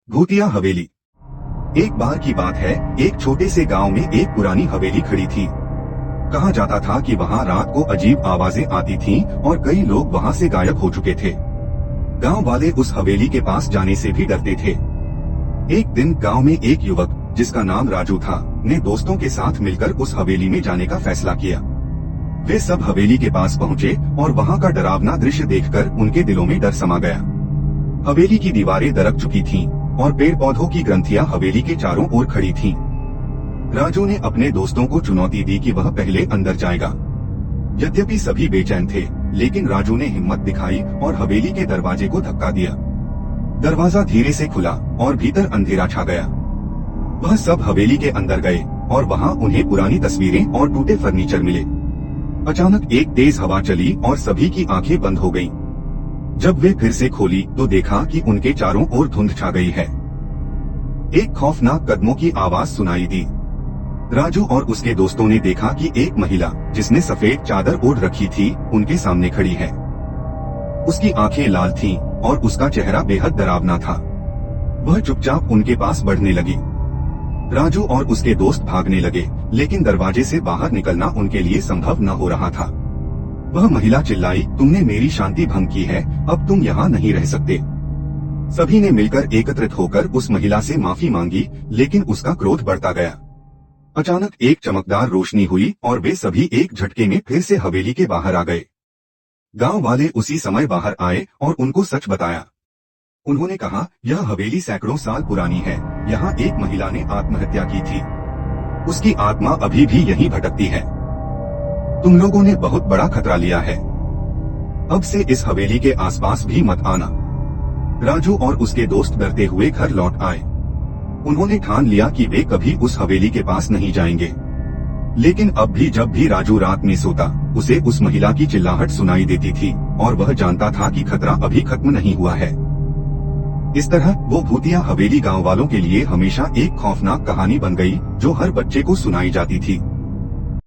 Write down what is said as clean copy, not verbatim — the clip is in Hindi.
भूतिया हवेली। एक बार की बात है, एक छोटे से गांव में एक पुरानी हवेली खड़ी थी। कहा जाता था कि वहां रात को अजीब आवाजें आती थीं और कई लोग वहां से गायब हो चुके थे। गांव वाले उस हवेली के पास जाने से भी डरते थे। एक दिन गांव में एक युवक, जिसका नाम राजू था, ने दोस्तों के साथ मिलकर उस हवेली में जाने का फैसला किया। वे सब हवेली के पास पहुंचे और वहां का डरावना दृश्य देखकर उनके दिलों में डर समा गया। हवेली की दीवारें दरक चुकी थीं और पेड़ पौधों की ग्रंथियां हवेली के चारों ओर खड़ी थीं। राजू ने अपने दोस्तों को चुनौती दी कि वह पहले अंदर जाएगा। यद्यपि सभी बेचैन थे, लेकिन राजू ने हिम्मत दिखाई और हवेली के दरवाजे को धक्का दिया। दरवाजा धीरे से खुला और भीतर अंधेरा छा गया। वह सब हवेली के अंदर गए और वहां उन्हें पुरानी तस्वीरें और टूटे फर्नीचर मिले। अचानक एक तेज हवा चली और सभी की आंखें बंद हो गईं। जब वे फिर से खोली तो देखा कि उनके चारों ओर धुंध छा गई है। एक खौफनाक कदमों की आवाज सुनाई दी। राजू और उसके दोस्तों ने देखा कि एक महिला, जिसने सफेद चादर ओढ़ रखी थी, उनके सामने खड़ी है। उसकी आंखें लाल थीं और उसका चेहरा बेहद डरावना था। वह चुपचाप उनके पास बढ़ने लगी। राजू और उसके दोस्त भागने लगे, लेकिन दरवाजे से बाहर निकलना उनके लिए संभव न हो रहा था। वह महिला चिल्लाई, तुमने मेरी शांति भंग की है, अब तुम यहाँ नहीं रह सकते। सभी ने मिलकर एकत्रित होकर उस महिला से माफी मांगी, लेकिन उसका क्रोध बढ़ता गया। अचानक एक चमकदार रोशनी हुई और वे सभी एक झटके में फिर से हवेली के बाहर आ गए। गांव वाले उसी समय बाहर आए और उनको सच बताया। उन्होंने कहा, यह हवेली सैकड़ों साल पुरानी है। यहाँ एक महिला ने आत्महत्या की थी। उसकी आत्मा अभी भी यहीं भटकती है। तुम लोगों ने बहुत बड़ा खतरा लिया है। अब से इस हवेली के आसपास भी मत आना। राजू और उसके दोस्त डरते हुए घर लौट आए। उन्होंने ठान लिया कि वे कभी उस हवेली के पास नहीं जाएंगे। लेकिन अब भी जब भी राजू रात में सोता, उसे उस महिला की चिल्लाहट सुनाई देती थी और वह जानता था कि खतरा अभी खत्म नहीं हुआ है। इस तरह वो भूतिया हवेली गांव वालों के लिए हमेशा एक खौफनाक कहानी बन गई, जो हर बच्चे को सुनाई जाती थी।